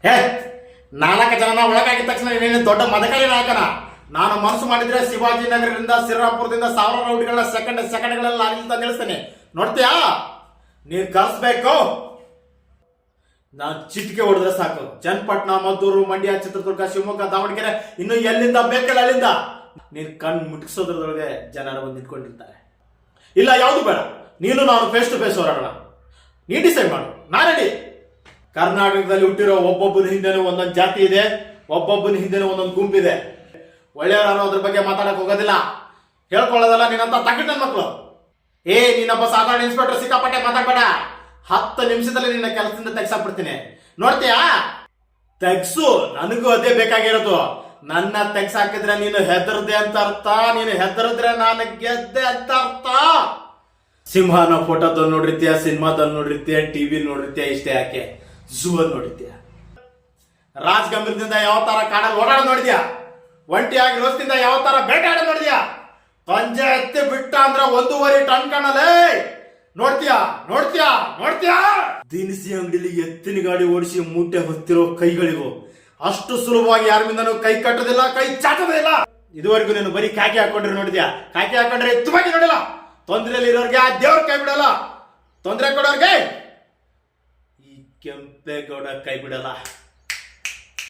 ಹೇ, 4 ಜನನ ಒಳಗಾಗಿದ ತಕ್ಷಣ ನೀನು ದೊಡ್ಡ ಮದಕರಿ ನಾಯಕನ. ನಾನು ಮನಸ್ಸು ಮಾಡಿದ್ರೆ ಶಿವಾಜಿನಗರದಿಂದ ಶ್ರೀರಾಮ್ಪುರದಿಂದ 1000 ರೌಡಿಗಳನ್ನ ಸೆಕೆಂಡ್ಗಳೆಲ್ಲ ಅಲ್ಲಿಂದ ನಿಲ್ಲಿಸ್ತೇನೆ. ನೋಡ್ತೀಯಾ? ನೀನು ಕಳಿಸ್ಬೇಕು. ನಾನು ಚಿಟಿಕೆ ಹೊಡೆದ್ರೆ ಸಾಕು. ಚನ್ನಪಟ್ಟಣ, ಮದ್ದೂರು, ಮಂಡ್ಯ, ಚಿತ್ರದುರ್ಗ, ಶಿವಮೊಗ್ಗ, ದಾವಣಗೆರೆ, ಇನ್ನು ಎಲ್ಲಿಂದ ಬೇಕಲ್ಲ ಅಲ್ಲಿಂದ ನೀನು ಕಣ್ಣು ಮುಟ್ಟಿಸೋದ್ರೊಳಗೆ ಜನರು ಬಂದು ನಿಂತ್ಕೊಂಡಿರ್ತಾರೆ. ಇಲ್ಲ, ಯಾವುದು ಬೇಡ, ನೀನು ನಾನು ಫೇಸ್ ಟು ಫೇಸ್ ಹೋರಾಡೋಣ. ನೀ ಡಿಸೈಡ್ ಮಾಡು, ನಾನು ರೆಡಿ. ಕರ್ನಾಟಕದಲ್ಲಿ ಹುಟ್ಟಿರೋ ಒಬ್ಬೊಬ್ಬನ ಹಿಂದೆನೂ ಒಂದೊಂದು ಜಾತಿ ಇದೆ, ಒಬ್ಬೊಬ್ಬನ ಹಿಂದೆನೂ ಒಂದೊಂದು ಗುಂಪಿದೆ. ಒಳ್ಳೆಯವರು ಅದ್ರ ಬಗ್ಗೆ ಮಾತಾಡಕ್ ಹೋಗೋದಿಲ್ಲ, ಹೇಳ್ಕೊಳ್ಳೋದಲ್ಲ. ನೀನಂತ ತಗ್ಗಿಟ್ಟ ಮಕ್ಕಳು. ನೀನೊಬ್ಬ ಸಾಧಾರಣ ಇನ್ಸ್ಪೆಕ್ಟರ್, ಸಿಕ್ಕಾಪಟ್ಟೆ ಮಾತಾಡ್ಬೇಡ. 10 ನಿಮಿಷದಲ್ಲಿ ನಿನ್ನ ಕೆಲಸದಿಂದ ತೆಗ್ಸಾಕ್ಬಿಡ್ತೀನಿ. ನೋಡ್ತೀಯಾ? ತೆಗ್ಸು, ನನಗೂ ಅದೇ ಬೇಕಾಗಿರೋದು. ನನ್ನ ತೆಗ್ಸಾಕಿದ್ರೆ ನೀನು ಹೆದರ್ದೆ ಅಂತ ಅರ್ಥ, ನೀನು ಹೆದರಿದ್ರೆ ನಾನು ಗೆದ್ದೆ ಅಂತ ಅರ್ಥ. ಸಿಂಹನ ಫೋಟೋದಲ್ಲಿ ನೋಡಿರ್ತೀಯ, ಸಿನಿಮಾದಲ್ಲಿ ನೋಡಿರ್ತೀಯ, ಟಿವಿ ನೋಡಿರ್ತೀಯ, ಇಷ್ಟೇ ಯಾಕೆ ಝೂ ಅಲ್ಲಿ ನೋಡಿರ್ತೀಯ. ರಾಜ್ ಗಂಭೀರದಿಂದ ಯಾವ ತರ ಕಾಡಲ್ಲಿ ಓಡಾಡ ನೋಡಿದ್ಯಾ? ಒಂಟಿಯಾಗಿ ರೋಸ್ತಿಂದ ಯಾವ ತರ ಬೇಟಾಡ ನೋಡಿದ್ಯಾ? ಪಂಜೆ ಎತ್ತಿ ಬಿಟ್ಟ ಅಂದ್ರೆ 1.5 ಟನ್ ಕಣಲೇ. ನೋಡ್ತೀಯಾ? ನೋಡ್ತೀಯಾ? ನೋಡ್ತೀಯಾ? ದಿನಸಿ ಅಂಗಡಿಲಿ ಎತ್ತಿನ ಗಾಡಿ ಓಡಿಸಿ ಮೂಟೆ ಹೊತ್ತಿರೋ ಕೈಗಳಿಗೂ ಅಷ್ಟು ಸುಲಭವಾಗಿ ಯಾರ ಮುಂದನೂ ಕೈ ಕಟ್ಟೋದಿಲ್ಲ, ಕೈ ಚಾಚೋದಿಲ್ಲ. ಇದುವರೆಗೂ ನೀನು ಬರೀ ಕಾಕಿ ಹಾಕೊಂಡ್ರೆ ನೋಡಿದ್ಯಾ? ಕಾಕಿ ಹಾಕೊಂಡ್ರೆ ಎತ್ತುವಾಗಿ ನೋಡಿಲ್ಲ. ತೊಂದರೆಯಲ್ಲಿ ಇರೋರ್ಗೆ ಆ ದೇವ್ರ ಕೈ ಬಿಡಲ್ಲ, ತೊಂದರೆ ಕೊಡೋರ್ಗೆ ಈ ಕೆಂಪೇಗೌಡ ಕೈ ಬಿಡಲ್ಲ.